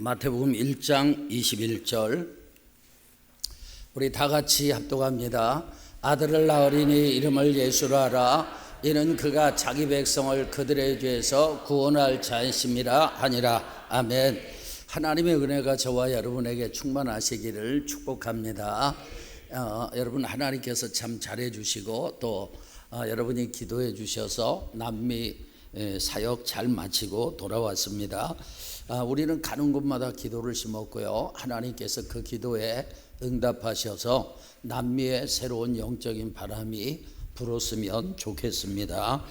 마태복음 1장 21절 우리 다 같이 합독합니다. 아들을 낳으리니 이름을 예수라 하라. 이는 그가 자기 백성을 그들의 죄에서 구원할 자이심이라 하니라. 아멘. 하나님의 은혜가 저와 여러분에게 충만하시기를 축복합니다. 여러분 하나님께서 참 잘해 주시고 또 여러분이 기도해 주셔서 남미 사역 잘 마치고 돌아왔습니다. 우리는 가는 곳마다 기도를 심었고요, 하나님께서 그 기도에 응답하셔서 남미에 새로운 영적인 바람이 불었으면 좋겠습니다.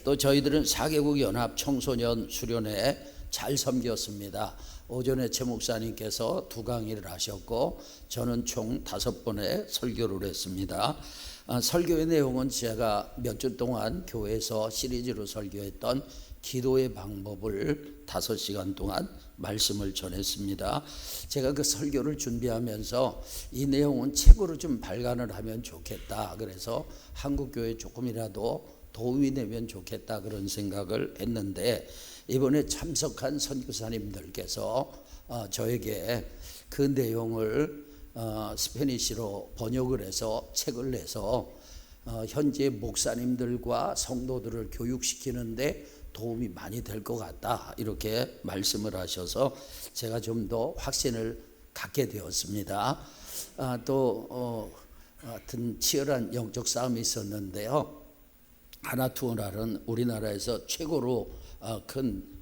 또 저희들은 4개국 연합 청소년 수련회 잘 섬겼습니다. 오전에 최 목사님께서 2강의를 하셨고 저는 총 5번의 설교를 했습니다. 설교의 내용은 제가 몇 주 동안 교회에서 시리즈로 설교했던 기도의 방법을 5시간 동안 말씀을 전했습니다. 제가 그 설교를 준비하면서 이 내용은 책으로 좀 발간을 하면 좋겠다, 그래서 한국교회에 조금이라도 도움이 되면 좋겠다 그런 생각을 했는데, 이번에 참석한 선교사님들께서 저에게 그 내용을 스페니쉬로 번역을 해서 책을 내서 현재 목사님들과 성도들을 교육시키는데 도움이 많이 될 것 같다, 이렇게 말씀을 하셔서 제가 좀 더 확신을 갖게 되었습니다. 또 하여튼 치열한 영적 싸움이 있었는데요, 하나투어라는 우리나라에서 최고로 큰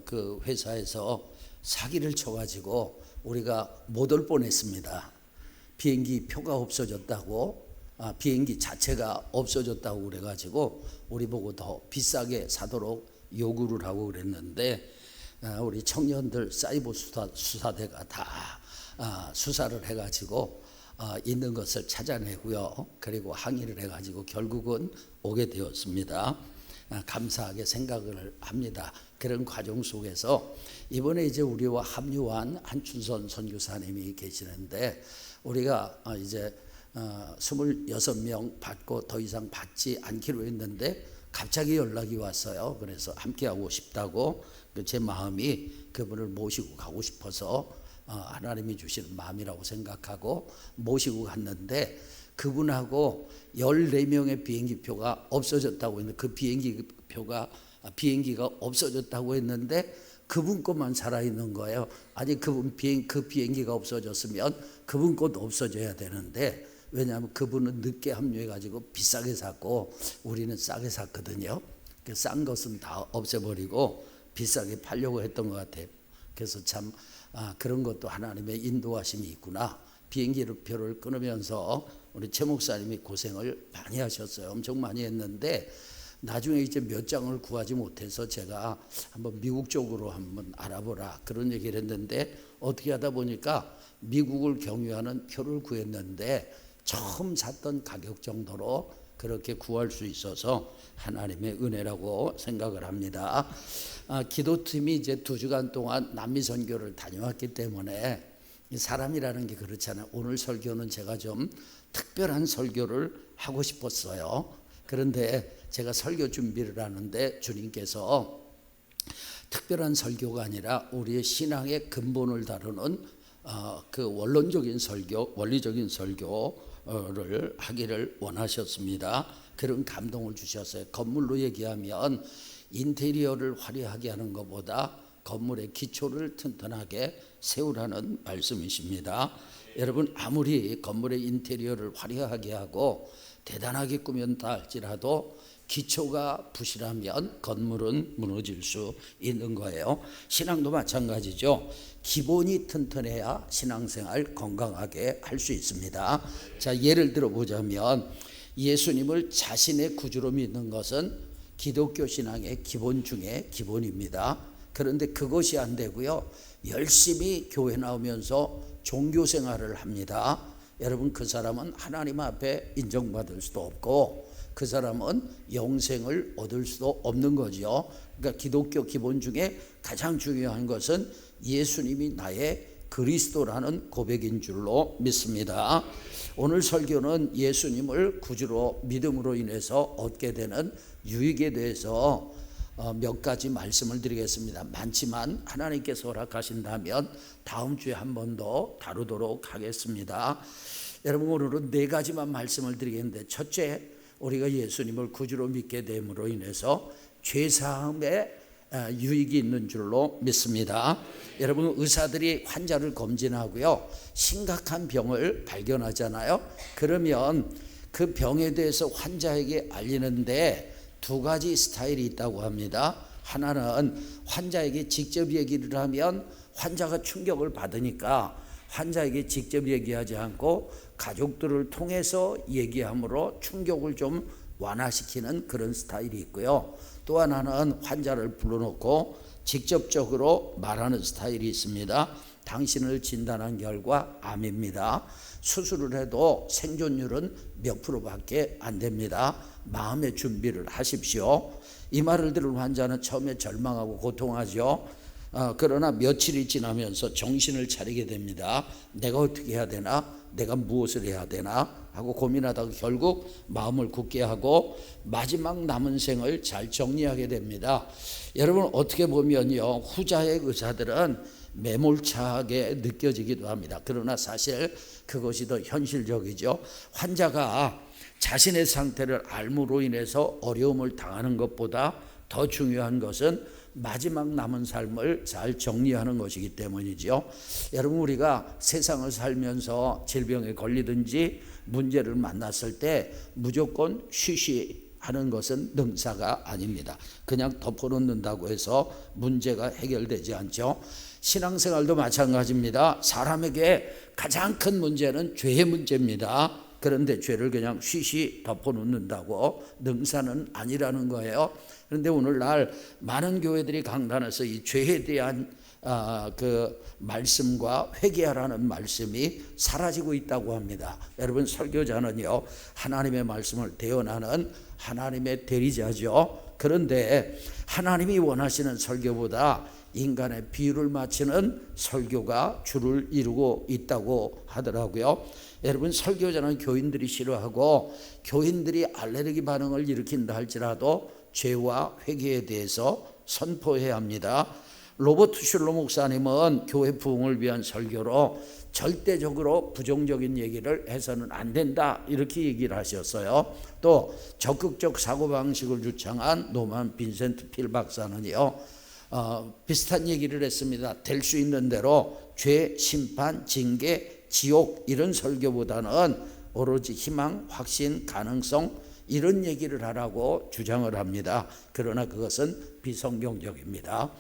그 회사에서 사기를 쳐가지고 우리가 못 올 뻔했습니다. 비행기 표가 없어졌다고, 비행기 자체가 없어졌다고 그래가지고 우리 보고 더 비싸게 사도록 요구를 하고 그랬는데, 우리 청년들 사이버 수사대가 다 수사를 해가지고 있는 것을 찾아내고요, 그리고 항의를 해가지고 결국은 오게 되었습니다. 감사하게 생각을 합니다. 그런 과정 속에서 이번에 이제 우리와 합류한 한춘선 선교사님이 계시는데, 우리가 이제 26명 받고 더 이상 받지 않기로 했는데 갑자기 연락이 왔어요. 그래서 함께하고 싶다고, 제 마음이 그분을 모시고 가고 싶어서 하나님이 주시는 마음이라고 생각하고 모시고 갔는데, 그분하고 14명의 비행기표가 없어졌다고 했는데, 그 비행기가 없어졌다고 했는데 그분 것만 살아있는 거예요. 아니 그 비행기가 없어졌으면 그분 것도 없어져야 되는데, 왜냐하면 그분은 늦게 합류해가지고 비싸게 샀고 우리는 싸게 샀거든요. 그 싼 것은 다 없애버리고 비싸게 팔려고 했던 것 같아요. 그래서 참 그런 것도 하나님의 인도하심이 있구나. 비행기표를 끊으면서 우리 최 목사님이 고생을 많이 하셨어요. 엄청 많이 했는데 나중에 이제 몇 장을 구하지 못해서 제가 한번 미국 쪽으로 한번 알아보라 그런 얘기를 했는데, 어떻게 하다 보니까 미국을 경유하는 표를 구했는데 처음 샀던 가격 정도로 그렇게 구할 수 있어서 하나님의 은혜라고 생각을 합니다. 기도팀이 이제 2주간 동안 남미 선교를 다녀왔기 때문에 사람이라는 게 그렇잖아요. 오늘 설교는 제가 좀 특별한 설교를 하고 싶었어요. 그런데 제가 설교 준비를 하는데 주님께서 특별한 설교가 아니라 우리의 신앙의 근본을 다루는 그 원론적인 설교, 원리적인 설교를 하기를 원하셨습니다. 그런 감동을 주셨어요. 건물로 얘기하면 인테리어를 화려하게 하는 것보다 건물의 기초를 튼튼하게 세우라는 말씀이십니다. 여러분, 아무리 건물의 인테리어를 화려하게 하고 대단하게 꾸몄다 할지라도 기초가 부실하면 건물은 무너질 수 있는 거예요. 신앙도 마찬가지죠. 기본이 튼튼해야 신앙생활 건강하게 할 수 있습니다. 자, 예를 들어 보자면 예수님을 자신의 구주로 믿는 것은 기독교 신앙의 기본 중에 기본입니다. 그런데 그것이 안 되고요, 열심히 교회 나오면서 종교생활을 합니다. 여러분, 그 사람은 하나님 앞에 인정받을 수도 없고 그 사람은 영생을 얻을 수도 없는 거죠. 그러니까 기독교 기본 중에 가장 중요한 것은 예수님이 나의 그리스도라는 고백인 줄로 믿습니다. 오늘 설교는 예수님을 구주로 믿음으로 인해서 얻게 되는 유익에 대해서 몇 가지 말씀을 드리겠습니다. 많지만 하나님께서 허락하신다면 다음 주에 한 번 더 다루도록 하겠습니다. 여러분, 오늘은 네 가지만 말씀을 드리겠는데, 첫째, 우리가 예수님을 구주로 믿게 됨으로 인해서 죄사함에 유익이 있는 줄로 믿습니다. 여러분, 의사들이 환자를 검진하고요, 심각한 병을 발견하잖아요. 그러면 그 병에 대해서 환자에게 알리는데 두 가지 스타일이 있다고 합니다. 하나는 환자에게 직접 얘기를 하면 환자가 충격을 받으니까 환자에게 직접 얘기하지 않고 가족들을 통해서 얘기함으로 충격을 좀 완화시키는 그런 스타일이 있고요. 또 하나는 환자를 불러놓고 직접적으로 말하는 스타일이 있습니다. 당신을 진단한 결과 암입니다. 수술을 해도 생존율은 몇 프로밖에 안 됩니다. 마음의 준비를 하십시오. 이 말을 들은 환자는 처음에 절망하고 고통하죠. 그러나 며칠이 지나면서 정신을 차리게 됩니다. 내가 어떻게 해야 되나? 내가 무엇을 해야 되나? 하고 고민하다가 결국 마음을 굳게 하고 마지막 남은 생을 잘 정리하게 됩니다. 여러분, 어떻게 보면요, 후자의 의사들은 매몰차게 느껴지기도 합니다. 그러나 사실 그것이 더 현실적이죠. 환자가 자신의 상태를 알므로 인해서 어려움을 당하는 것보다 더 중요한 것은 마지막 남은 삶을 잘 정리하는 것이기 때문이죠. 여러분, 우리가 세상을 살면서 질병에 걸리든지 문제를 만났을 때 무조건 쉬쉬하는 것은 능사가 아닙니다. 그냥 덮어놓는다고 해서 문제가 해결되지 않죠. 신앙생활도 마찬가지입니다. 사람에게 가장 큰 문제는 죄의 문제입니다. 그런데 죄를 그냥 쉬쉬 덮어놓는다고 능사는 아니라는 거예요. 그런데 오늘날 많은 교회들이 강단에서 이 죄에 대한 그 말씀과 회개하라는 말씀이 사라지고 있다고 합니다. 여러분, 설교자는요, 하나님의 말씀을 대언하는 하나님의 대리자죠. 그런데 하나님이 원하시는 설교보다 인간의 비유를 맞추는 설교가 주를 이루고 있다고 하더라고요. 여러분, 설교자는 교인들이 싫어하고 교인들이 알레르기 반응을 일으킨다 할지라도 죄와 회개에 대해서 선포해야 합니다. 로버트 슐러 목사님은 교회 부흥을 위한 설교로 절대적으로 부정적인 얘기를 해서는 안 된다, 이렇게 얘기를 하셨어요. 또 적극적 사고방식을 주창한 노만 빈센트 필 박사는요, 비슷한 얘기를 했습니다. 될 수 있는 대로 죄, 심판, 징계, 지옥 이런 설교보다는 오로지 희망, 확신, 가능성 이런 얘기를 하라고 주장을 합니다. 그러나 그것은 비성경적입니다.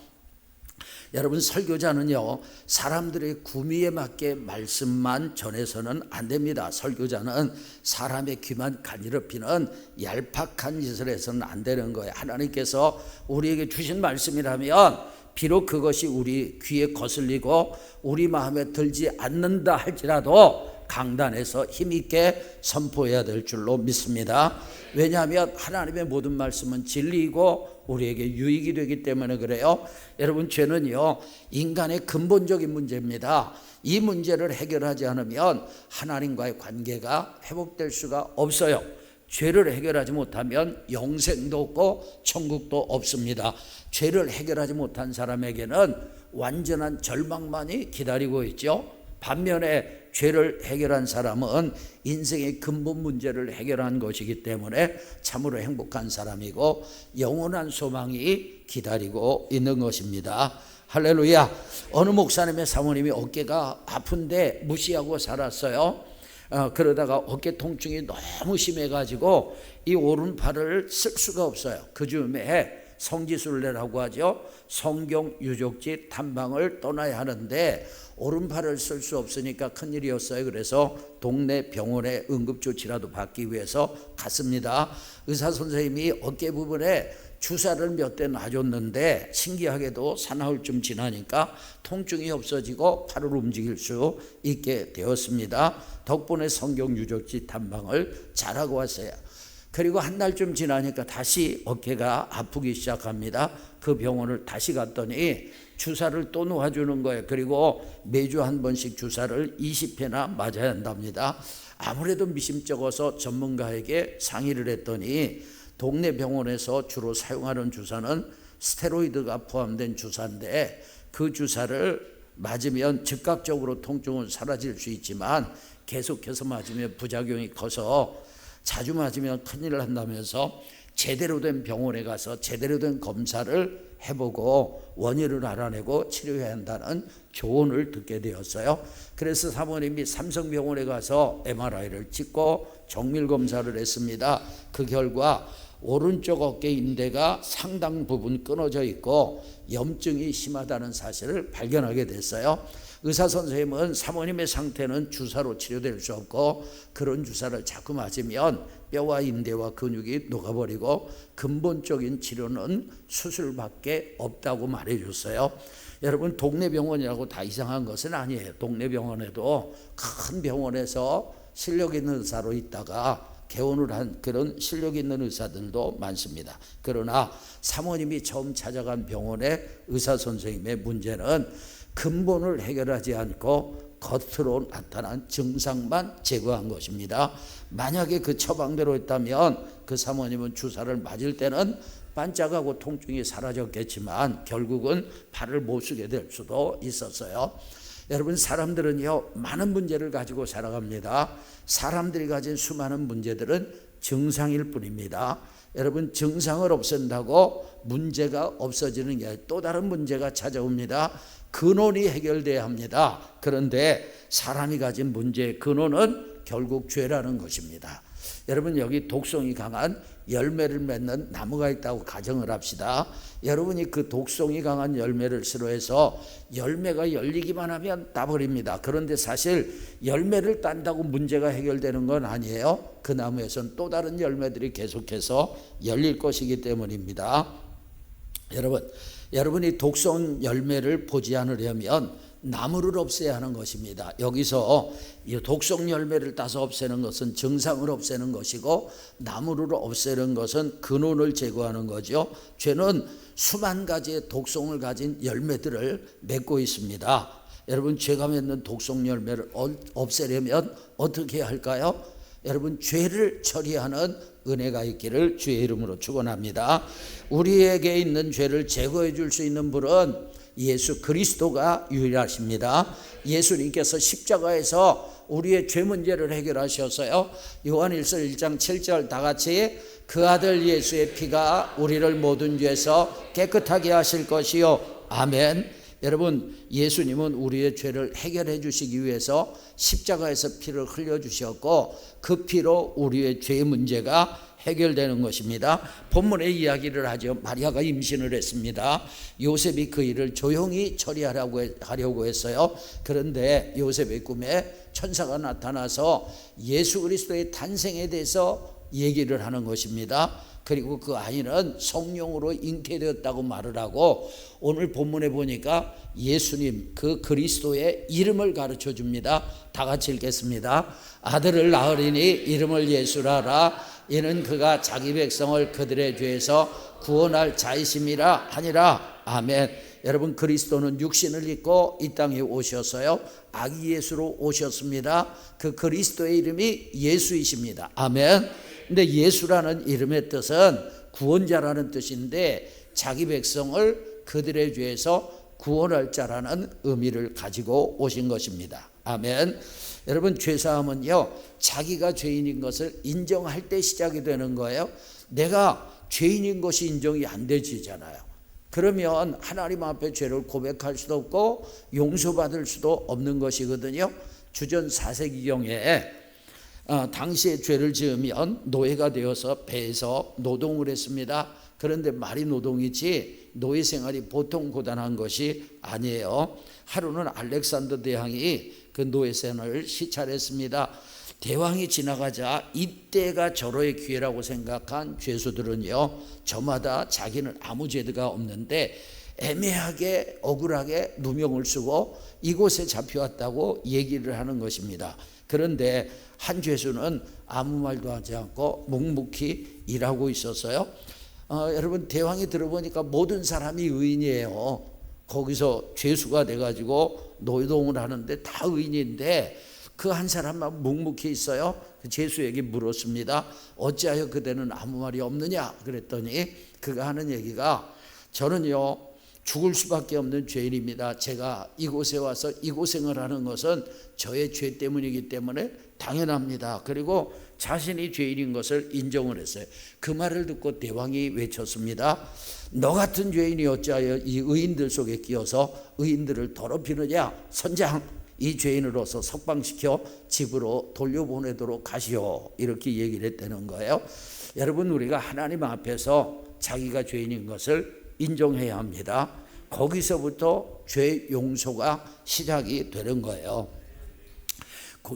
여러분, 설교자는요, 사람들의 구미에 맞게 말씀만 전해서는 안 됩니다. 설교자는 사람의 귀만 간지럽히는 얄팍한 짓을 해서는 안 되는 거예요. 하나님께서 우리에게 주신 말씀이라면 비록 그것이 우리 귀에 거슬리고 우리 마음에 들지 않는다 할지라도 강단에서 힘있게 선포해야 될 줄로 믿습니다. 왜냐하면 하나님의 모든 말씀은 진리이고 우리에게 유익이 되기 때문에 그래요. 여러분, 죄는요, 인간의 근본적인 문제입니다. 이 문제를 해결하지 않으면 하나님과의 관계가 회복될 수가 없어요. 죄를 해결하지 못하면 영생도 없고 천국도 없습니다. 죄를 해결하지 못한 사람에게는 완전한 절망만이 기다리고 있죠. 반면에 죄를 해결한 사람은 인생의 근본 문제를 해결한 것이기 때문에 참으로 행복한 사람이고 영원한 소망이 기다리고 있는 것입니다. 할렐루야. 어느 목사님의 사모님이 어깨가 아픈데 무시하고 살았어요. 그러다가 어깨 통증이 너무 심해가지고 이 오른팔을 쓸 수가 없어요. 그 즈음에 성지순례라고 하죠. 성경 유적지 탐방을 떠나야 하는데 오른팔을 쓸 수 없으니까 큰일이었어요. 그래서 동네 병원에 응급조치라도 받기 위해서 갔습니다. 의사 선생님이 어깨 부분에 주사를 몇 대 놔줬는데 신기하게도 사나흘쯤 지나니까 통증이 없어지고 팔을 움직일 수 있게 되었습니다. 덕분에 성경 유적지 탐방을 잘하고 왔어요. 그리고 한 달쯤 지나니까 다시 어깨가 아프기 시작합니다. 그 병원을 다시 갔더니 주사를 또 놓아주는 거예요. 그리고 매주 한 번씩 주사를 20회나 맞아야 한답니다. 아무래도 미심쩍어서 전문가에게 상의를 했더니 동네 병원에서 주로 사용하는 주사는 스테로이드가 포함된 주사인데 그 주사를 맞으면 즉각적으로 통증은 사라질 수 있지만 계속해서 맞으면 부작용이 커서 자주 맞으면 큰일 난다면서 제대로 된 병원에 가서 제대로 된 검사를 해보고 원인을 알아내고 치료해야 한다는 교훈을 듣게 되었어요. 그래서 사모님이 삼성병원에 가서 MRI를 찍고 정밀 검사를 했습니다. 그 결과 오른쪽 어깨 인대가 상당 부분 끊어져 있고 염증이 심하다는 사실을 발견하게 됐어요. 의사 선생님은 사모님의 상태는 주사로 치료될 수 없고 그런 주사를 자꾸 맞으면 뼈와 인대와 근육이 녹아버리고 근본적인 치료는 수술밖에 없다고 말해줬어요. 여러분, 동네 병원이라고 다 이상한 것은 아니에요. 동네 병원에도 큰 병원에서 실력 있는 의사로 있다가 개원을 한 그런 실력 있는 의사들도 많습니다. 그러나 사모님이 처음 찾아간 병원의 의사 선생님의 문제는 근본을 해결하지 않고 겉으로 나타난 증상만 제거한 것입니다. 만약에 그 처방대로 했다면 그 사모님은 주사를 맞을 때는 반짝하고 통증이 사라졌겠지만 결국은 발을 못 쓰게 될 수도 있었어요. 여러분, 사람들은요 많은 문제를 가지고 살아갑니다. 사람들이 가진 수많은 문제들은 증상일 뿐입니다. 여러분, 증상을 없앤다고 문제가 없어지는 게 또 다른 문제가 찾아옵니다. 근원이 해결돼야 합니다. 그런데 사람이 가진 문제의 근원은 결국 죄라는 것입니다. 여러분, 여기 독성이 강한 열매를 맺는 나무가 있다고 가정을 합시다. 여러분이 그 독성이 강한 열매를 싫어해서 열매가 열리기만 하면 따버립니다. 그런데 사실 열매를 딴다고 문제가 해결되는 건 아니에요. 그 나무에선 또 다른 열매들이 계속해서 열릴 것이기 때문입니다. 여러분이 독성 열매를 보지 않으려면 나무를 없애야 하는 것입니다. 여기서 이 독성 열매를 따서 없애는 것은 증상을 없애는 것이고 나무를 없애는 것은 근원을 제거하는 거죠. 죄는 수만 가지의 독성을 가진 열매들을 맺고 있습니다. 여러분, 죄가 맺는 독성 열매를 없애려면 어떻게 해야 할까요? 여러분, 죄를 처리하는 은혜가 있기를 주의 이름으로 축원합니다. 우리에게 있는 죄를 제거해 줄 수 있는 분은 예수 그리스도가 유일하십니다. 예수님께서 십자가에서 우리의 죄 문제를 해결하셨어요. 요한일서 1장 7절 다 같이 그 아들 예수의 피가 우리를 모든 죄에서 깨끗하게 하실 것이요. 아멘. 여러분, 예수님은 우리의 죄를 해결해 주시기 위해서 십자가에서 피를 흘려주셨고 그 피로 우리의 죄의 문제가 해결되는 것입니다. 본문의 이야기를 하죠. 마리아가 임신을 했습니다. 요셉이 그 일을 조용히 처리하려고 했어요. 그런데 요셉의 꿈에 천사가 나타나서 예수 그리스도의 탄생에 대해서 얘기를 하는 것입니다. 그리고 그 아이는 성령으로 잉태되었다고 말을 하고 오늘 본문에 보니까 예수님 그 그리스도의 이름을 가르쳐 줍니다. 다 같이 읽겠습니다. 아들을 낳으리니 이름을 예수라 하라. 이는 그가 자기 백성을 그들의 죄에서 구원할 자이심이라 하니라. 아멘. 여러분, 그리스도는 육신을 입고 이 땅에 오셨어요. 아기 예수로 오셨습니다. 그 그리스도의 이름이 예수이십니다. 아멘. 근데 예수라는 이름의 뜻은 구원자라는 뜻인데 자기 백성을 그들의 죄에서 구원할 자라는 의미를 가지고 오신 것입니다. 아멘. 여러분, 죄사함은요 자기가 죄인인 것을 인정할 때 시작이 되는 거예요. 내가 죄인인 것이 인정이 안 되지잖아요. 그러면 하나님 앞에 죄를 고백할 수도 없고 용서받을 수도 없는 것이거든요. 주전 4세기경에 당시에 죄를 지으면 노예가 되어서 배에서 노동을 했습니다. 그런데 말이 노동이지 노예 생활이 보통 고단한 것이 아니에요. 하루는 알렉산더 대왕이 그 노예 생활을 시찰했습니다. 대왕이 지나가자 이때가 절호의 기회라고 생각한 죄수들은요 저마다 자기는 아무 죄가 없는데 애매하게 억울하게 누명을 쓰고 이곳에 잡혀왔다고 얘기를 하는 것입니다. 그런데 한 죄수는 아무 말도 하지 않고 묵묵히 일하고 있었어요. 여러분, 대왕이 들어보니까 모든 사람이 의인이에요. 거기서 죄수가 돼가지고 노동을 하는데 다 의인인데 그 한 사람만 묵묵히 있어요. 그 죄수에게 물었습니다. 어찌하여 그대는 아무 말이 없느냐 그랬더니 그가 하는 얘기가 저는요 죽을 수밖에 없는 죄인입니다. 제가 이곳에 와서 이 고생을 하는 것은 저의 죄 때문이기 때문에 당연합니다. 그리고 자신이 죄인인 것을 인정을 했어요. 그 말을 듣고 대왕이 외쳤습니다. 너 같은 죄인이 어찌하여 이 의인들 속에 끼어서 의인들을 더럽히느냐. 선장, 이 죄인으로서 석방시켜 집으로 돌려보내도록 하시오. 이렇게 얘기를 했다는 거예요. 여러분, 우리가 하나님 앞에서 자기가 죄인인 것을 인정해야 합니다. 거기서부터 죄 용서가 시작이 되는 거예요.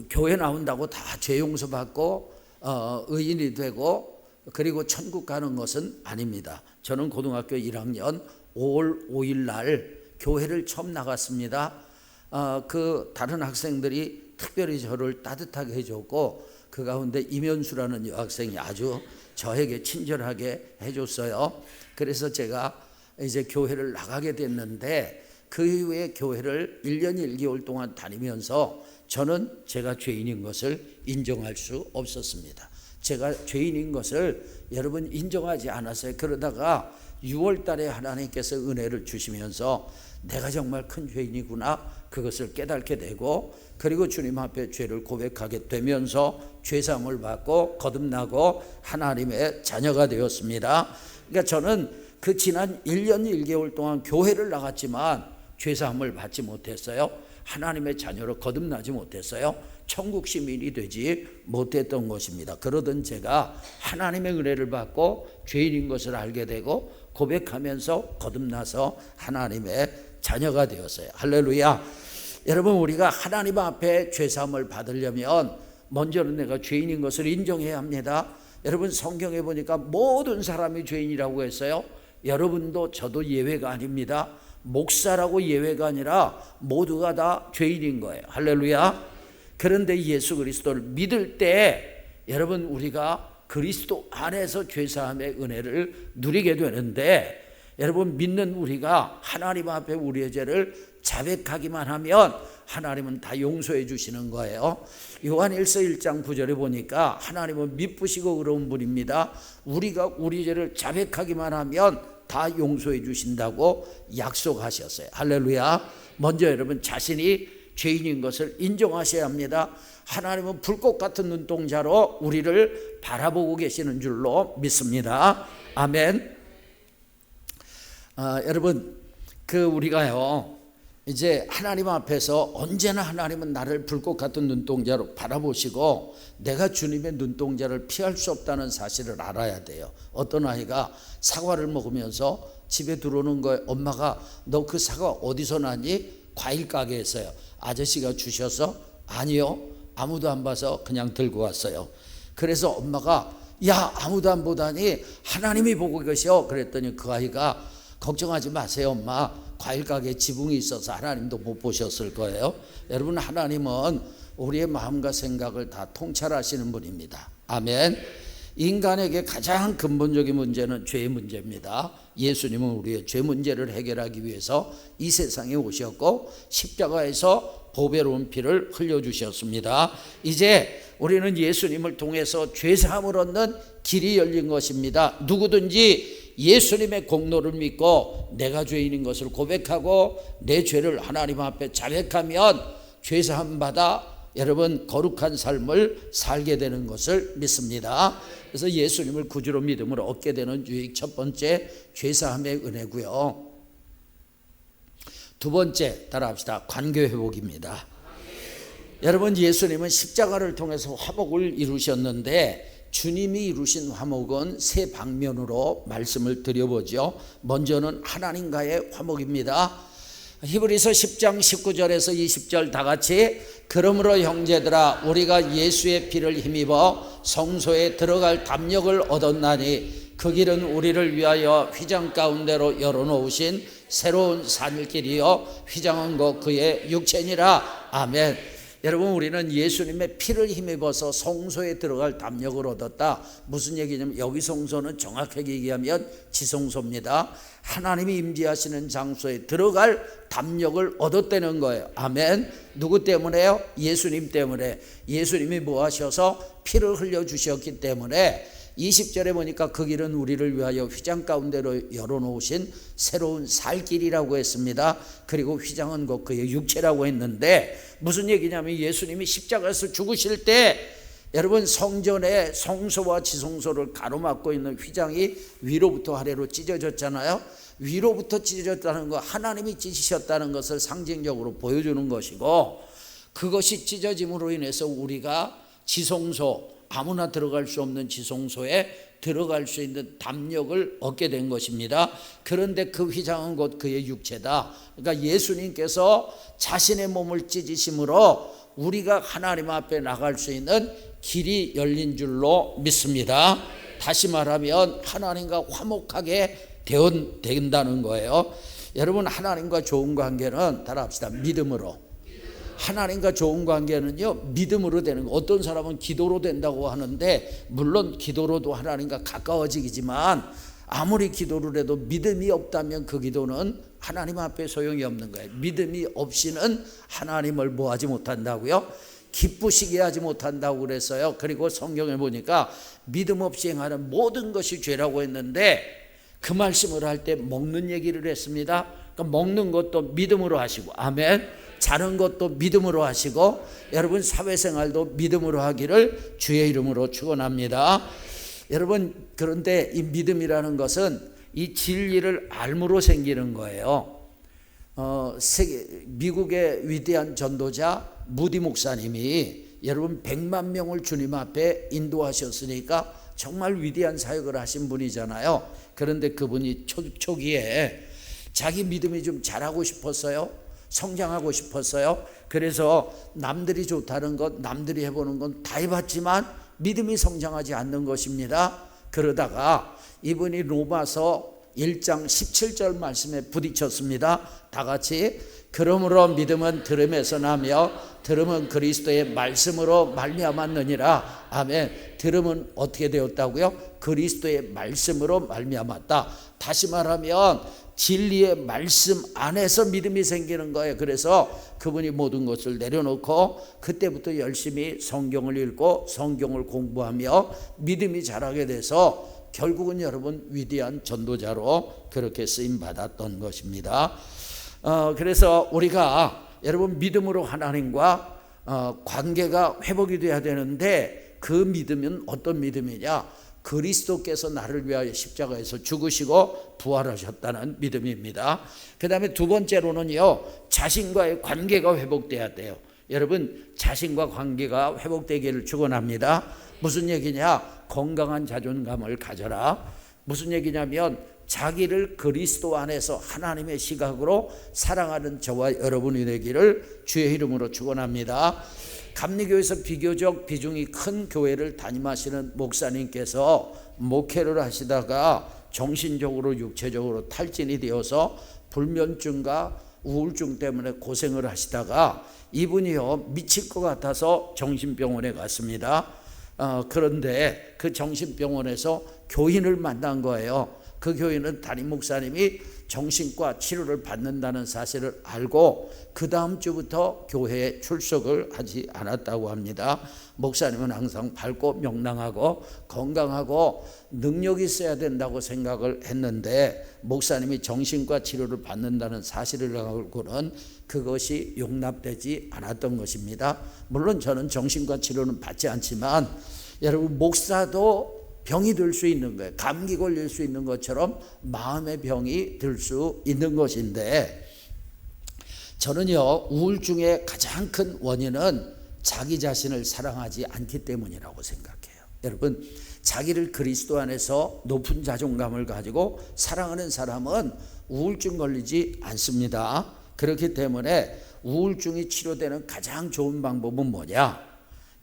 교회 나온다고 다 죄 용서 받고 의인이 되고 그리고 천국 가는 것은 아닙니다. 저는 고등학교 1학년 5월 5일 날 교회를 처음 나갔습니다. 그 다른 학생들이 특별히 저를 따뜻하게 해줬고 그 가운데 임현수라는 여학생이 아주 저에게 친절하게 해줬어요. 그래서 제가 이제 교회를 나가게 됐는데 그 이후에 교회를 1년 1개월 동안 다니면서 저는 제가 죄인인 것을 인정할 수 없었습니다. 제가 죄인인 것을 여러분 인정하지 않았어요. 그러다가 6월 달에 하나님께서 은혜를 주시면서 내가 정말 큰 죄인이구나 그것을 깨닫게 되고 그리고 주님 앞에 죄를 고백하게 되면서 죄사함을 받고 거듭나고 하나님의 자녀가 되었습니다. 그러니까 저는 그 지난 1년 1개월 동안 교회를 나갔지만 죄사함을 받지 못했어요. 하나님의 자녀로 거듭나지 못했어요. 천국 시민이 되지 못했던 것입니다. 그러던 제가 하나님의 은혜를 받고 죄인인 것을 알게 되고 고백하면서 거듭나서 하나님의 자녀가 되었어요. 할렐루야. 여러분, 우리가 하나님 앞에 죄사함을 받으려면 먼저는 내가 죄인인 것을 인정해야 합니다. 여러분, 성경에 보니까 모든 사람이 죄인이라고 했어요. 여러분도 저도 예외가 아닙니다. 목사라고 예외가 아니라 모두가 다 죄인인 거예요. 할렐루야. 그런데 예수 그리스도를 믿을 때 여러분 우리가 그리스도 안에서 죄사함의 은혜를 누리게 되는데 여러분 믿는 우리가 하나님 앞에 우리의 죄를 자백하기만 하면 하나님은 다 용서해 주시는 거예요. 요한일서 1장 9절에 보니까 하나님은 미쁘시고 의로운 분입니다. 우리가 우리 죄를 자백하기만 하면 다 용서해 주신다고 약속하셨어요. 할렐루야. 먼저 여러분 자신이 죄인인 것을 인정하셔야 합니다. 하나님은 불꽃 같은 눈동자로 우리를 바라보고 계시는 줄로 믿습니다. 아멘. 여러분 우리가요 이제 하나님 앞에서 언제나 하나님은 나를 불꽃 같은 눈동자로 바라보시고 내가 주님의 눈동자를 피할 수 없다는 사실을 알아야 돼요. 어떤 아이가 사과를 먹으면서 집에 들어오는 거예요. 엄마가 너 그 사과 어디서 나니? 과일 가게에서요. 아저씨가 주셔서? 아니요, 아무도 안 봐서 그냥 들고 왔어요. 그래서 엄마가 야 아무도 안 보다니 하나님이 보고 계셔. 그랬더니 그 아이가 걱정하지 마세요 엄마, 과일 가게에 지붕이 있어서 하나님도 못 보셨을 거예요. 여러분 하나님은 우리의 마음과 생각을 다 통찰하시는 분입니다. 아멘. 인간에게 가장 근본적인 문제는 죄의 문제입니다. 예수님은 우리의 죄 문제를 해결하기 위해서 이 세상에 오셨고 십자가에서 보배로운 피를 흘려주셨습니다. 이제 우리는 예수님을 통해서 죄사함을 얻는 길이 열린 것입니다. 누구든지 예수님의 공로를 믿고 내가 죄인인 것을 고백하고 내 죄를 하나님 앞에 자백하면 죄사함 받아 여러분 거룩한 삶을 살게 되는 것을 믿습니다. 그래서 예수님을 구주로 믿음으로 얻게 되는 유익 첫 번째 죄사함의 은혜고요. 두 번째 따라합시다. 관계 회복입니다. 여러분 예수님은 십자가를 통해서 화목을 이루셨는데 주님이 이루신 화목은 세 방면으로 말씀을 드려보죠. 먼저는 하나님과의 화목입니다. 히브리서 10장 19절에서 20절 다 같이 그러므로 형제들아 우리가 예수의 피를 힘입어 성소에 들어갈 담력을 얻었나니 그 길은 우리를 위하여 휘장 가운데로 열어놓으신 새로운 산길이요 휘장한 것 그의 육체니라. 아멘. 여러분 우리는 예수님의 피를 힘입어서 성소에 들어갈 담력을 얻었다. 무슨 얘기냐면 여기 성소는 정확하게 얘기하면 지성소입니다. 하나님이 임재하시는 장소에 들어갈 담력을 얻었다는 거예요. 아멘. 누구 때문에요? 예수님 때문에. 예수님이 뭐 하셔서 피를 흘려주셨기 때문에 20절에 보니까 그 길은 우리를 위하여 휘장 가운데로 열어놓으신 새로운 살 길이라고 했습니다. 그리고 휘장은 곧 그의 육체라고 했는데 무슨 얘기냐면 예수님이 십자가에서 죽으실 때 여러분 성전의 성소와 지성소를 가로막고 있는 휘장이 위로부터 아래로 찢어졌잖아요. 위로부터 찢어졌다는 거, 하나님이 찢으셨다는 것을 상징적으로 보여주는 것이고, 그것이 찢어짐으로 인해서 우리가 지성소, 아무나 들어갈 수 없는 지성소에 들어갈 수 있는 담력을 얻게 된 것입니다. 그런데 그 휘장은 곧 그의 육체다. 그러니까 예수님께서 자신의 몸을 찢으심으로 우리가 하나님 앞에 나갈 수 있는 길이 열린 줄로 믿습니다. 다시 말하면 하나님과 화목하게 된다는 거예요. 여러분, 하나님과 좋은 관계는 따라합시다. 믿음으로. 하나님과 좋은 관계는요, 믿음으로 되는 거. 어떤 사람은 기도로 된다고 하는데, 물론 기도로도 하나님과 가까워지지만 아무리 기도를 해도 믿음이 없다면 그 기도는 하나님 앞에 소용이 없는 거예요. 믿음이 없이는 하나님을 뭐하지 못한다고요? 기쁘시게 하지 못한다고 그랬어요. 그리고 성경에 보니까 믿음 없이 행하는 모든 것이 죄라고 했는데, 그 말씀을 할 때 먹는 얘기를 했습니다. 그러니까 먹는 것도 믿음으로 하시고, 아멘. 자는 것도 믿음으로 하시고, 여러분 사회생활도 믿음으로 하기를 주의 이름으로 축원합니다. 여러분, 그런데 이 믿음이라는 것은 이 진리를 알므로 생기는 거예요. 미국의 위대한 전도자 무디 목사님이 여러분 100만 명을 주님 앞에 인도하셨으니까 정말 위대한 사역을 하신 분이잖아요. 그런데 그분이 초기에 자기 믿음이 좀 자라고 싶었어요. 성장하고 싶었어요. 그래서 남들이 좋다는 것, 남들이 해보는 건 다 해봤지만 믿음이 성장하지 않는 것입니다. 그러다가 이분이 로마서 1장 17절 말씀에 부딪혔습니다. 다 같이. 그러므로 믿음은 들음에서 나며 들음은 그리스도의 말씀으로 말미암았느니라. 아멘. 들음은 어떻게 되었다고요? 그리스도의 말씀으로 말미암았다. 다시 말하면 진리의 말씀 안에서 믿음이 생기는 거예요. 그래서 그분이 모든 것을 내려놓고 그때부터 열심히 성경을 읽고 성경을 공부하며 믿음이 자라게 돼서 결국은 여러분 위대한 전도자로 그렇게 쓰임받았던 것입니다. 그래서 우리가 여러분 믿음으로 하나님과 관계가 회복이 돼야 되는데, 그 믿음은 어떤 믿음이냐? 그리스도께서 나를 위하여 십자가에서 죽으시고 부활하셨다는 믿음입니다. 그 다음에 두 번째로는요, 자신과의 관계가 회복돼야 돼요. 여러분, 자신과 관계가 회복되기를 축원합니다. 무슨 얘기냐? 건강한 자존감을 가져라. 무슨 얘기냐면 자기를 그리스도 안에서 하나님의 시각으로 사랑하는 저와 여러분이 되기를 주의 이름으로 축원합니다. 감리교에서 비교적 비중이 큰 교회를 담임하시는 목사님께서 목회를 하시다가 정신적으로 육체적으로 탈진이 되어서 불면증과 우울증 때문에 고생을 하시다가 이분이요 미칠 것 같아서 정신병원에 갔습니다. 그런데 그 정신병원에서 교인을 만난 거예요. 그 교인은 담임 목사님이 정신과 치료를 받는다는 사실을 알고 그 다음 주부터 교회에 출석을 하지 않았다고 합니다. 목사님은 항상 밝고 명랑하고 건강하고 능력이 있어야 된다고 생각을 했는데, 목사님이 정신과 치료를 받는다는 사실을 알고는 그것이 용납되지 않았던 것입니다. 물론 저는 정신과 치료는 받지 않지만 여러분, 목사도 병이 들 수 있는 거예요. 감기 걸릴 수 있는 것처럼 마음의 병이 들 수 있는 것인데, 저는요 우울증의 가장 큰 원인은 자기 자신을 사랑하지 않기 때문이라고 생각해요. 여러분, 자기를 그리스도 안에서 높은 자존감을 가지고 사랑하는 사람은 우울증 걸리지 않습니다. 그렇기 때문에 우울증이 치료되는 가장 좋은 방법은 뭐냐?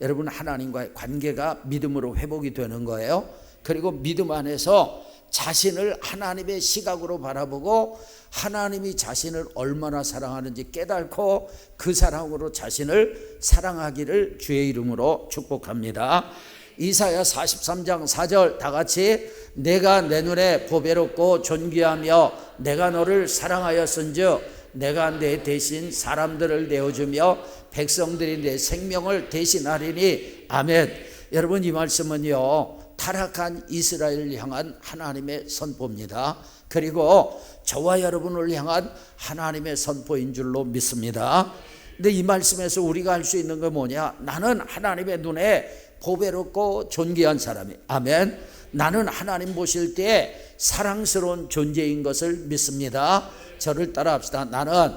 여러분, 하나님과의 관계가 믿음으로 회복이 되는 거예요. 그리고 믿음 안에서 자신을 하나님의 시각으로 바라보고 하나님이 자신을 얼마나 사랑하는지 깨닫고 그 사랑으로 자신을 사랑하기를 주의 이름으로 축복합니다. 이사야 43장 4절 다 같이. 내가 내 눈에 보배롭고 존귀하며 내가 너를 사랑하였은즉 내가 내 대신 사람들을 내어주며 백성들이 내 생명을 대신하리니. 아멘. 여러분, 이 말씀은요 타락한 이스라엘을 향한 하나님의 선포입니다. 그리고 저와 여러분을 향한 하나님의 선포인 줄로 믿습니다. 근데 이 말씀에서 우리가 할 수 있는 건 뭐냐? 나는 하나님의 눈에 보배롭고 존귀한 사람이, 아멘. 나는 하나님 보실 때 사랑스러운 존재인 것을 믿습니다. 저를 따라합시다. 나는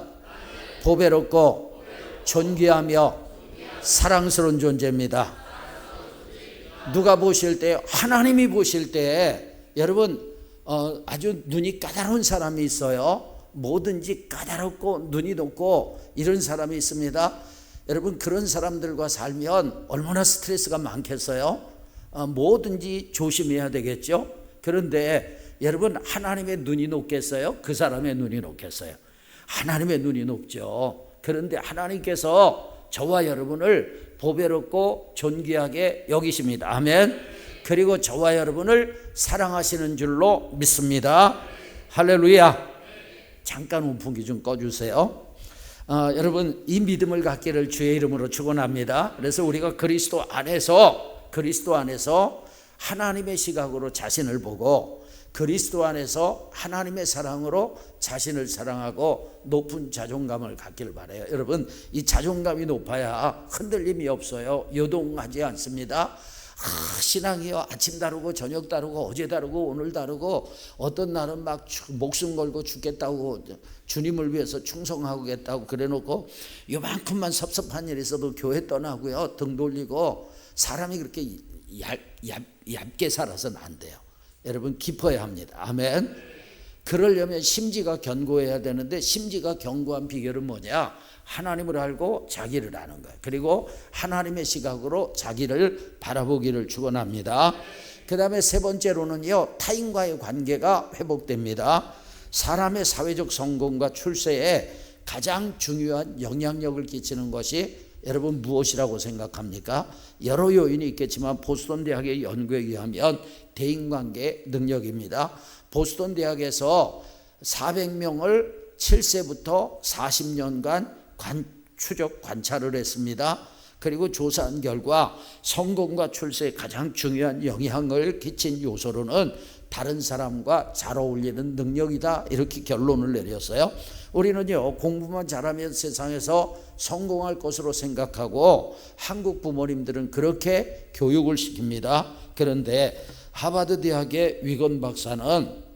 보배롭고 존귀하며 사랑스러운 존재입니다. 누가 보실 때, 하나님이 보실 때, 여러분 아주 눈이 까다로운 사람이 있어요. 뭐든지 까다롭고 눈이 높고 이런 사람이 있습니다. 여러분 그런 사람들과 살면 얼마나 스트레스가 많겠어요. 뭐든지 조심해야 되겠죠. 그런데 여러분 하나님의 눈이 높겠어요? 그 사람의 눈이 높겠어요? 하나님의 눈이 높죠. 그런데 하나님께서 저와 여러분을 보배롭고 존귀하게 여기십니다. 아멘. 그리고 저와 여러분을 사랑하시는 줄로 믿습니다. 할렐루야. 잠깐 온풍기 좀 꺼주세요. 여러분 이 믿음을 갖기를 주의 이름으로 축원합니다. 그래서 우리가 그리스도 안에서 하나님의 시각으로 자신을 보고 그리스도 안에서 하나님의 사랑으로 자신을 사랑하고 높은 자존감을 갖기를 바라요. 여러분 이 자존감이 높아야 흔들림이 없어요. 요동하지 않습니다. 신앙이요, 아침 다르고 저녁 다르고 어제 다르고 오늘 다르고, 어떤 날은 막 목숨 걸고 죽겠다고 주님을 위해서 충성하겠다고 그래놓고 요만큼만 섭섭한 일이 있어도 교회 떠나고요 등 돌리고, 사람이 그렇게 얇게 살아서는 안 돼요. 여러분 깊어야 합니다. 아멘. 그러려면 심지가 견고해야 되는데, 심지가 견고한 비결은 뭐냐? 하나님을 알고 자기를 아는 거예요. 그리고 하나님의 시각으로 자기를 바라보기를 축원합니다. 그 다음에 세 번째로는요, 타인과의 관계가 회복됩니다. 사람의 사회적 성공과 출세에 가장 중요한 영향력을 끼치는 것이 여러분 무엇이라고 생각합니까? 여러 요인이 있겠지만 보스턴 대학의 연구에 의하면 대인관계 능력입니다. 보스턴 대학에서 400명을 7세부터 40년간 추적 관찰을 했습니다. 그리고 조사한 결과 성공과 출세에 가장 중요한 영향을 끼친 요소로는 다른 사람과 잘 어울리는 능력이다, 이렇게 결론을 내렸어요. 우리는요 공부만 잘하면 세상에서 성공할 것으로 생각하고 한국 부모님들은 그렇게 교육을 시킵니다. 그런데 하버드 대학의 위건 박사는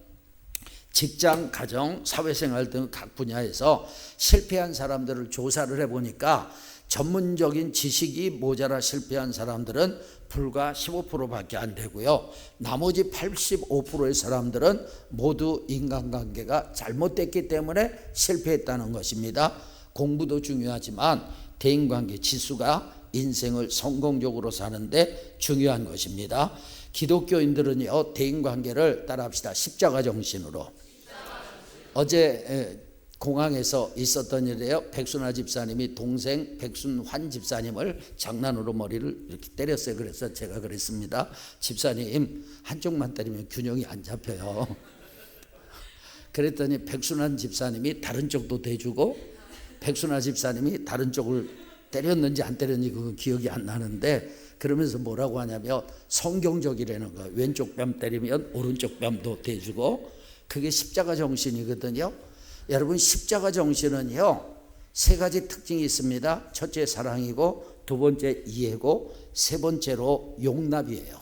직장, 가정, 사회생활 등 각 분야에서 실패한 사람들을 조사를 해보니까 전문적인 지식이 모자라 실패한 사람들은 불과 15%밖에 안 되고요, 나머지 85%의 사람들은 모두 인간관계가 잘못됐기 때문에 실패했다는 것입니다. 공부도 중요하지만 대인관계 지수가 인생을 성공적으로 사는데 중요한 것입니다. 기독교인들은요 대인관계를 따라합시다. 십자가 정신으로. 어제 공항에서 있었던 일이에요. 백순화 집사님이 동생 백순환 집사님을 장난으로 머리를 이렇게 때렸어요. 그래서 제가 그랬습니다. 집사님 한쪽만 때리면 균형이 안 잡혀요. 그랬더니 백순환 집사님이 다른 쪽도 대주고, 백순화 집사님이 다른 쪽을 때렸는지 안 때렸는지 그건 기억이 안 나는데, 그러면서 뭐라고 하냐면 성경적이라는 거예요. 왼쪽 뺨 때리면 오른쪽 뺨도 대주고, 그게 십자가 정신이거든요. 여러분 십자가 정신은요 세 가지 특징이 있습니다. 첫째 사랑이고, 두 번째 이해고, 세 번째로 용납이에요.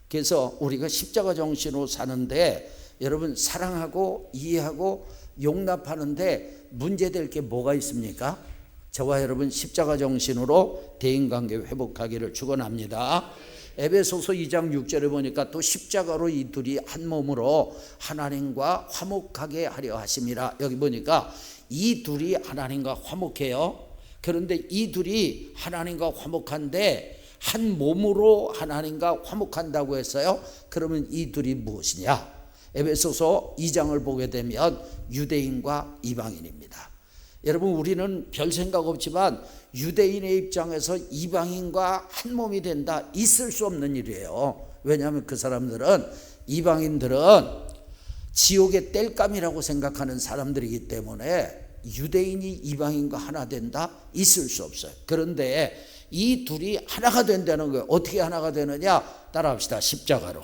그래서 우리가 십자가 정신으로 사는데 여러분 사랑하고 이해하고 용납하는데 문제될 게 뭐가 있습니까? 저와 여러분 십자가 정신으로 대인관계 회복하기를 축원합니다. 에베소서 2장 6절에 보니까 또 십자가로 이 둘이 한 몸으로 하나님과 화목하게 하려 하심이라. 여기 보니까 이 둘이 하나님과 화목해요. 그런데 이 둘이 하나님과 화목한데 한 몸으로 하나님과 화목한다고 했어요. 그러면 이 둘이 무엇이냐? 에베소서 2장을 보게 되면 유대인과 이방인입니다. 여러분 우리는 별 생각 없지만 유대인의 입장에서 이방인과 한 몸이 된다, 있을 수 없는 일이에요. 왜냐하면 그 사람들은, 이방인들은 지옥의 땔감이라고 생각하는 사람들이기 때문에 유대인이 이방인과 하나 된다? 있을 수 없어요. 그런데 이 둘이 하나가 된다는 거예요. 어떻게 하나가 되느냐? 따라합시다. 십자가로.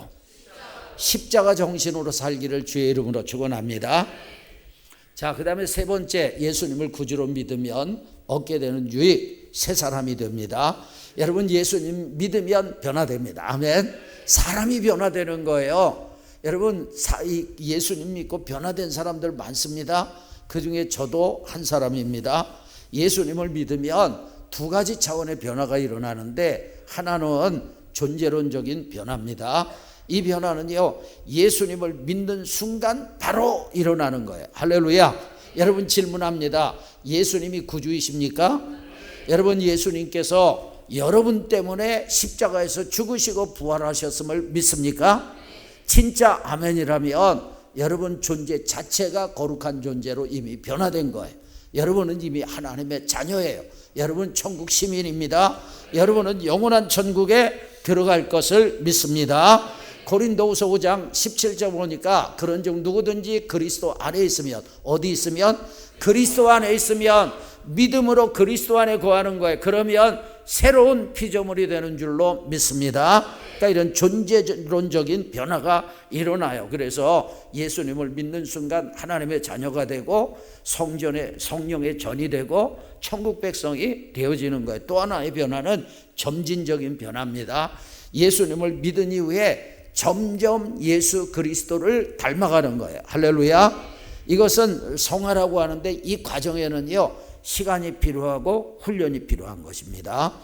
십자가 정신으로 살기를 주의 이름으로 축원합니다. 자, 그 다음에 세 번째, 예수님을 구주로 믿으면 얻게 되는 유익, 새 사람이 됩니다. 여러분, 예수님 믿으면 변화됩니다. 아멘. 사람이 변화되는 거예요. 여러분, 예수님 믿고 변화된 사람들 많습니다. 그 중에 저도 한 사람입니다. 예수님을 믿으면 두 가지 차원의 변화가 일어나는데, 하나는 존재론적인 변화입니다. 이 변화는요, 예수님을 믿는 순간 바로 일어나는 거예요. 할렐루야. 여러분, 질문합니다. 예수님이 구주이십니까? 여러분, 예수님께서 여러분 때문에 십자가에서 죽으시고 부활하셨음을 믿습니까? 진짜 아멘이라면 여러분 존재 자체가 거룩한 존재로 이미 변화된 거예요. 여러분은 이미 하나님의 자녀예요. 여러분 천국 시민입니다. 여러분은 영원한 천국에 들어갈 것을 믿습니다. 고린도후서 5장 17절 보니까 그런즉 누구든지 그리스도 안에 있으면, 어디 있으면? 그리스도 안에 있으면 믿음으로 그리스도 안에 거하는 거예요. 그러면 새로운 피조물이 되는 줄로 믿습니다. 그러니까 이런 존재론적인 변화가 일어나요. 그래서 예수님을 믿는 순간 하나님의 자녀가 되고 성령의 전이 되고 천국 백성이 되어지는 거예요. 또 하나의 변화는 점진적인 변화입니다. 예수님을 믿은 이후에 점점 예수 그리스도를 닮아가는 거예요. 할렐루야. 이것은 성화라고 하는데 이 과정에는요, 시간이 필요하고 훈련이 필요한 것입니다.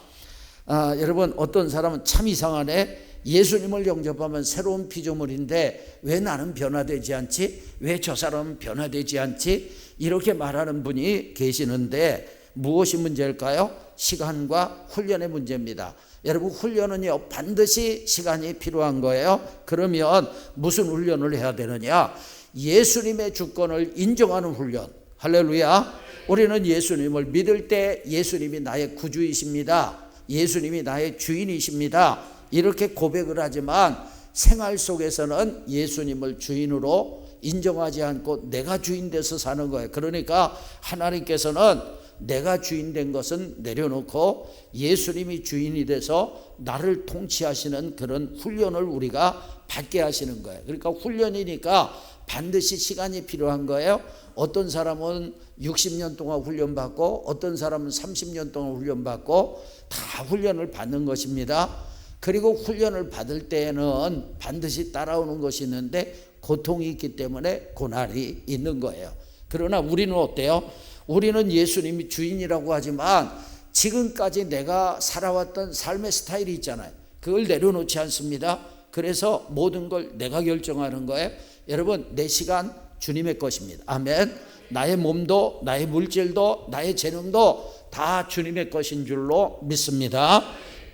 여러분, 어떤 사람은 참 이상하네. 예수님을 영접하면 새로운 피조물인데 왜 나는 변화되지 않지? 왜 저 사람은 변화되지 않지? 이렇게 말하는 분이 계시는데 무엇이 문제일까요? 시간과 훈련의 문제입니다. 여러분, 훈련은요 반드시 시간이 필요한 거예요. 그러면 무슨 훈련을 해야 되느냐? 예수님의 주권을 인정하는 훈련. 할렐루야. 우리는 예수님을 믿을 때 예수님이 나의 구주이십니다, 예수님이 나의 주인이십니다, 이렇게 고백을 하지만 생활 속에서는 예수님을 주인으로 인정하지 않고 내가 주인 돼서 사는 거예요. 그러니까 하나님께서는 내가 주인 된 것은 내려놓고 예수님이 주인이 돼서 나를 통치하시는 그런 훈련을 우리가 받게 하시는 거예요. 그러니까 훈련이니까 반드시 시간이 필요한 거예요. 어떤 사람은 60년 동안 훈련받고 어떤 사람은 30년 동안 훈련받고 다 훈련을 받는 것입니다. 그리고 훈련을 받을 때에는 반드시 따라오는 것이 있는데 고통이 있기 때문에 고난이 있는 거예요. 그러나 우리는 어때요? 우리는 예수님이 주인이라고 하지만 지금까지 내가 살아왔던 삶의 스타일이 있잖아요. 그걸 내려놓지 않습니다. 그래서 모든 걸 내가 결정하는 거예요. 여러분, 내 시간 주님의 것입니다. 아멘. 나의 몸도 나의 물질도 나의 재능도 다 주님의 것인 줄로 믿습니다.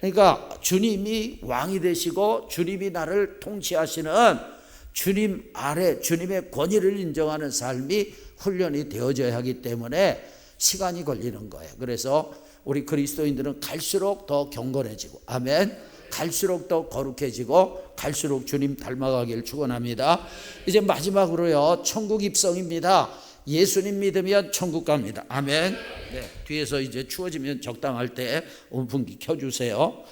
그러니까 주님이 왕이 되시고 주님이 나를 통치하시는 주님 아래 주님의 권위를 인정하는 삶이 훈련이 되어져야 하기 때문에 시간이 걸리는 거예요. 그래서 우리 그리스도인들은 갈수록 더 경건해지고, 아멘, 갈수록 더 거룩해지고 갈수록 주님 닮아가길 축원합니다. 이제 마지막으로요, 천국 입성입니다. 예수님 믿으면 천국 갑니다. 아멘. 네, 뒤에서 이제 추워지면 적당할 때 온풍기 켜주세요.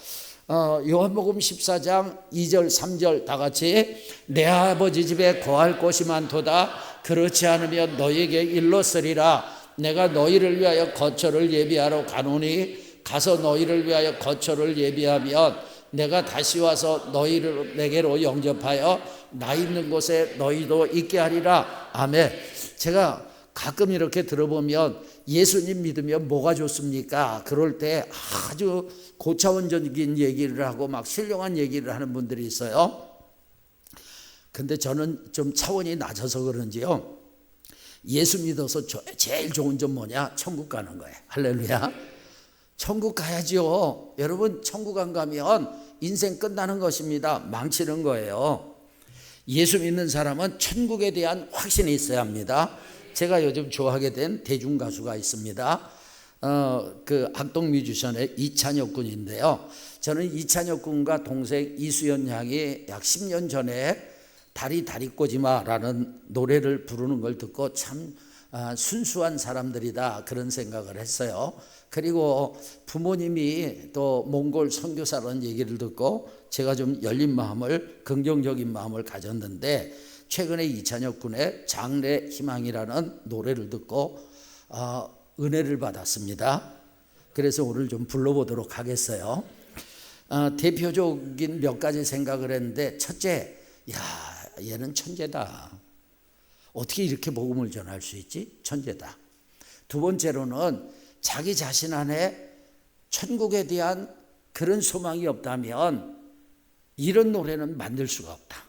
요한복음 14장 2절 3절 다 같이, 내 아버지 집에 거할 곳이 많도다. 그렇지 않으면 너희에게 일렀으리라. 내가 너희를 위하여 거처를 예비하러 가노니 가서 너희를 위하여 거처를 예비하면 내가 다시 와서 너희를 내게로 영접하여 나 있는 곳에 너희도 있게 하리라. 아멘. 제가 가끔 이렇게 들어보면 예수님 믿으면 뭐가 좋습니까? 그럴 때 아주 고차원적인 얘기를 하고 막 신령한 얘기를 하는 분들이 있어요. 근데 저는 좀 차원이 낮아서 그런지요, 예수 믿어서 제일 좋은 점 뭐냐? 천국 가는 거예요. 할렐루야. 천국 가야죠. 여러분, 천국 안 가면 인생 끝나는 것입니다. 망치는 거예요. 예수 믿는 사람은 천국에 대한 확신이 있어야 합니다. 제가 요즘 좋아하게 된 대중가수가 있습니다. 그 악동 뮤지션의 이찬혁 군인데요. 저는 이찬혁 군과 동생 이수연 양이 약 10년 전에 다리 꼬지마라는 노래를 부르는 걸 듣고 참 순수한 사람들이다 그런 생각을 했어요. 그리고 부모님이 또 몽골 선교사라는 얘기를 듣고 제가 좀 열린 마음을, 긍정적인 마음을 가졌는데 최근에 이찬혁 군의 장래 희망이라는 노래를 듣고 은혜를 받았습니다. 그래서 오늘 좀 불러보도록 하겠어요. 대표적인 몇 가지 생각을 했는데, 첫째, 얘는 천재다. 어떻게 이렇게 복음을 전할 수 있지? 천재다. 두 번째로는 자기 자신 안에 천국에 대한 그런 소망이 없다면 이런 노래는 만들 수가 없다.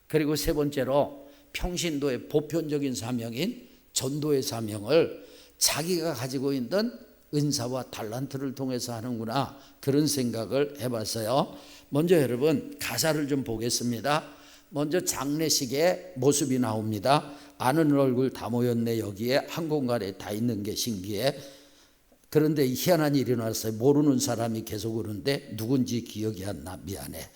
그리고 세 번째로 평신도의 보편적인 사명인 전도의 사명을 자기가 가지고 있는 은사와 달란트를 통해서 하는구나, 그런 생각을 해봤어요. 먼저 여러분 가사를 좀 보겠습니다. 먼저 장례식의 모습이 나옵니다. 아는 얼굴 다 모였네 여기에, 한 공간에 다 있는 게 신기해. 그런데 희한한 일이 났어요. 모르는 사람이 계속 오는데 누군지 기억이 안 나, 미안해.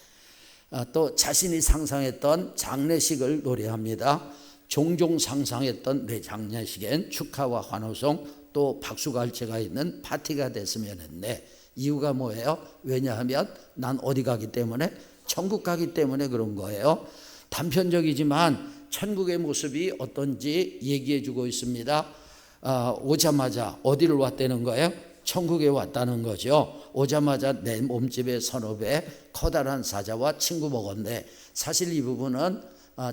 또 자신이 상상했던 장례식을 노래합니다. 종종 상상했던 내 장례식엔 축하와 환호성 또 박수갈채가 있는 파티가 됐으면 했네. 이유가 뭐예요? 왜냐하면 난 어디 가기 때문에? 천국 가기 때문에 그런 거예요. 단편적이지만 천국의 모습이 어떤지 얘기해 주고 있습니다. 오자마자 어디를 왔다는 거예요? 천국에 왔다는 거죠. 오자마자 내 몸집의 선업에 커다란 사자와 친구 먹었네. 사실 이 부분은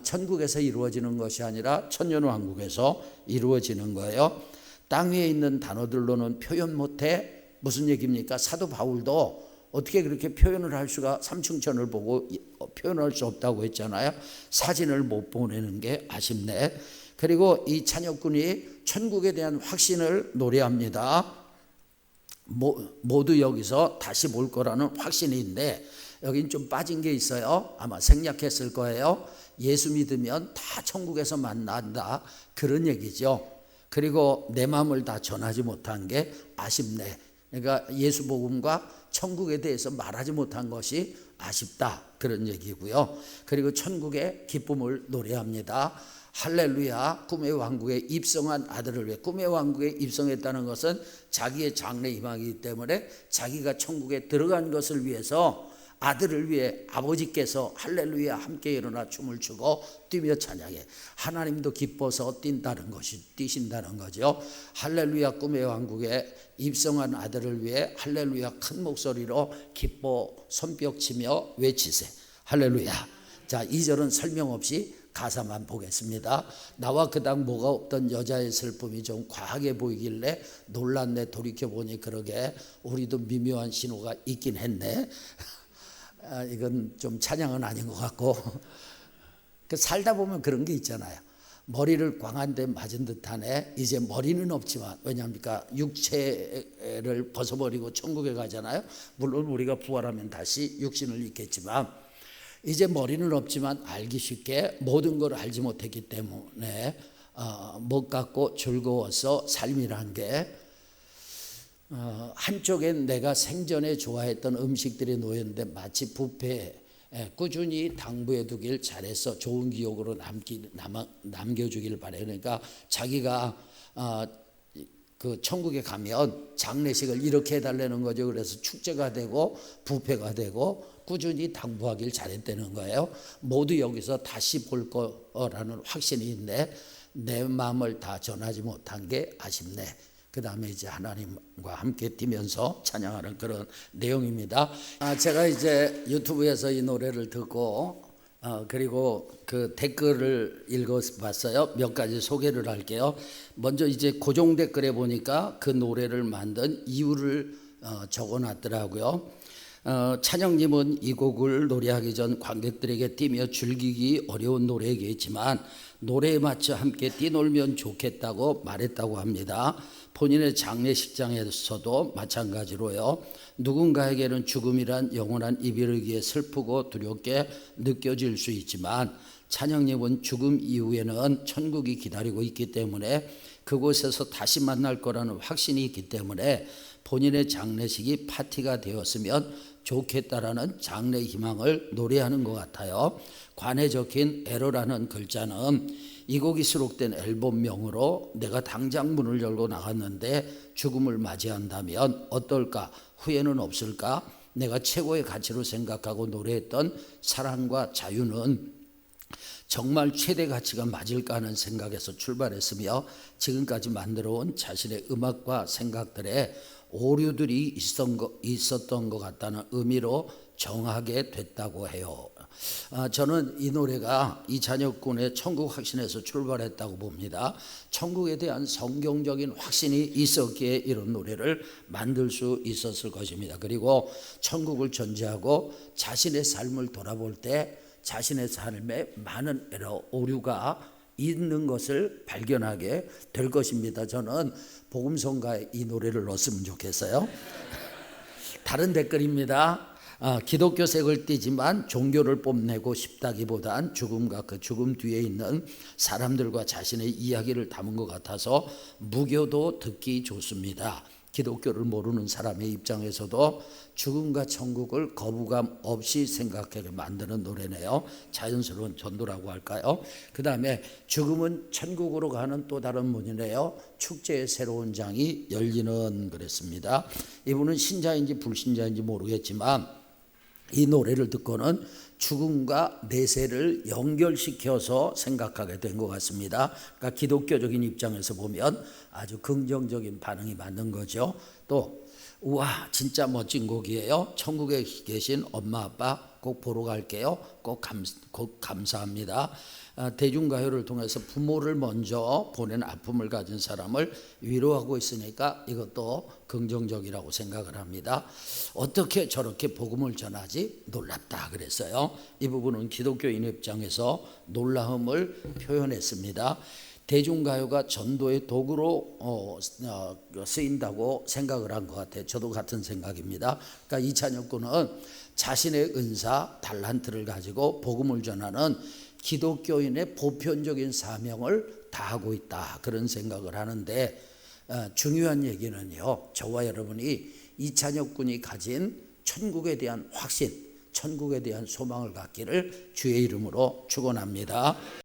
천국에서 이루어지는 것이 아니라 천년왕국에서 이루어지는 거예요. 땅 위에 있는 단어들로는 표현 못해. 무슨 얘기입니까? 사도 바울도 어떻게 그렇게 표현을 할 수가, 삼층천을 보고 표현할 수 없다고 했잖아요. 사진을 못 보내는 게 아쉽네. 그리고 이 찬혁군이 천국에 대한 확신을 노래합니다. 모두 여기서 다시 볼 거라는 확신이 있는데 여긴 좀 빠진 게 있어요. 아마 생략했을 거예요. 예수 믿으면 다 천국에서 만난다, 그런 얘기죠. 그리고 내 마음을 다 전하지 못한 게 아쉽네. 그러니까 예수 복음과 천국에 대해서 말하지 못한 것이 아쉽다, 그런 얘기고요. 그리고 천국의 기쁨을 노래합니다. 할렐루야, 꿈의 왕국에 입성한 아들을 위해. 꿈의 왕국에 입성했다는 것은 자기의 장래 희망이기 때문에 자기가 천국에 들어간 것을 위해서, 아들을 위해 아버지께서 할렐루야 함께 일어나 춤을 추고 뛰며 찬양해. 하나님도 기뻐서 뛰신다는 거죠. 할렐루야, 꿈의 왕국에 입성한 아들을 위해 할렐루야 큰 목소리로 기뻐 손뼉 치며 외치세. 할렐루야. 자, 2절은 설명 없이 가사만 보겠습니다. 나와 그당 뭐가 없던 여자의 슬픔이 좀 과하게 보이길래 놀랐네. 돌이켜보니 그러게 우리도 미묘한 신호가 있긴 했네. 이건 좀 찬양은 아닌 것 같고. 살다 보면 그런 게 있잖아요. 머리를 광한데 맞은 듯하네. 이제 머리는 없지만, 왜냐합니까? 육체를 벗어버리고 천국에 가잖아요. 물론 우리가 부활하면 다시 육신을 입겠지만 이제 머리는 없지만 알기 쉽게 모든 걸 알지 못했기 때문에 못 갖고 즐거워서 삶이란 게, 한쪽엔 내가 생전에 좋아했던 음식들이 놓였는데 마치 뷔페에 꾸준히 당부해 두길 잘해서 좋은 기억으로 남겨주길 바래요. 그러니까 자기가 그 천국에 가면 장례식을 이렇게 해달라는 거죠. 그래서 축제가 되고 뷔페가 되고 꾸준히 당부하길 잘했다는 거예요. 모두 여기서 다시 볼 거라는 확신이 있는데 내 마음을 다 전하지 못한 게 아쉽네. 그 다음에 이제 하나님과 함께 뛰면서 찬양하는 그런 내용입니다. 제가 이제 유튜브에서 이 노래를 듣고 그리고 그 댓글을 읽어봤어요. 몇 가지 소개를 할게요. 먼저 이제 고정 댓글에 보니까 그 노래를 만든 이유를 적어놨더라고요. 찬영님은 이 곡을 노래하기 전 관객들에게 뛰며 즐기기 어려운 노래이겠지만 노래에 맞춰 함께 뛰놀면 좋겠다고 말했다고 합니다. 본인의 장례식장에서도 마찬가지로요. 누군가에게는 죽음이란 영원한 이별이기에 슬프고 두렵게 느껴질 수 있지만 찬영님은 죽음 이후에는 천국이 기다리고 있기 때문에 그곳에서 다시 만날 거라는 확신이 있기 때문에 본인의 장례식이 파티가 되었으면 좋겠다라는 장래 희망을 노래하는 것 같아요. 관에 적힌 에러라는 글자는 이 곡이 수록된 앨범명으로 내가 당장 문을 열고 나갔는데 죽음을 맞이한다면 어떨까? 후회는 없을까? 내가 최고의 가치로 생각하고 노래했던 사랑과 자유는 정말 최대 가치가 맞을까 하는 생각에서 출발했으며 지금까지 만들어온 자신의 음악과 생각들에 오류들이 있었던 것 같다는 의미로 정하게 됐다고 해요. 저는 이 노래가 이찬혁 군의 천국 확신에서 출발했다고 봅니다. 천국에 대한 성경적인 확신이 있었기에 이런 노래를 만들 수 있었을 것입니다. 그리고 천국을 전제하고 자신의 삶을 돌아볼 때 자신의 삶에 많은 에러, 오류가 있는 것을 발견하게 될 것입니다. 저는 복음성가에 이 노래를 넣었으면 좋겠어요. 다른 댓글입니다. 기독교색을 띠지만 종교를 뽐내고 싶다기보단 죽음과 그 죽음 뒤에 있는 사람들과 자신의 이야기를 담은 것 같아서 무교도 듣기 좋습니다. 기독교를 모르는 사람의 입장에서도 죽음과 천국을 거부감 없이 생각하게 만드는 노래네요. 자연스러운 전도라고 할까요? 그 다음에 죽음은 천국으로 가는 또 다른 문이네요. 축제의 새로운 장이 열리는 그랬습니다. 이분은 신자인지 불신자인지 모르겠지만 이 노래를 듣고는 죽음과 내세를 연결시켜서 생각하게 된 것 같습니다. 그러니까 기독교적인 입장에서 보면 아주 긍정적인 반응이 맞는 거죠. 또 우와 진짜 멋진 곡이에요. 천국에 계신 엄마 아빠 꼭 보러 갈게요. 꼭 감사합니다. 대중가요를 통해서 부모를 먼저 보낸 아픔을 가진 사람을 위로하고 있으니까 이것도 긍정적이라고 생각을 합니다. 어떻게 저렇게 복음을 전하지? 놀랍다 그랬어요. 이 부분은 기독교인 입장에서 놀라움을 표현했습니다. 대중가요가 전도의 도구로 쓰인다고 생각을 한 것 같아요. 저도 같은 생각입니다. 그러니까 이찬혁 군은 자신의 은사, 달란트를 가지고 복음을 전하는 기독교인의 보편적인 사명을 다하고 있다 그런 생각을 하는데 중요한 얘기는요. 저와 여러분이 이찬혁 군이 가진 천국에 대한 확신, 천국에 대한 소망을 갖기를 주의 이름으로 축원합니다.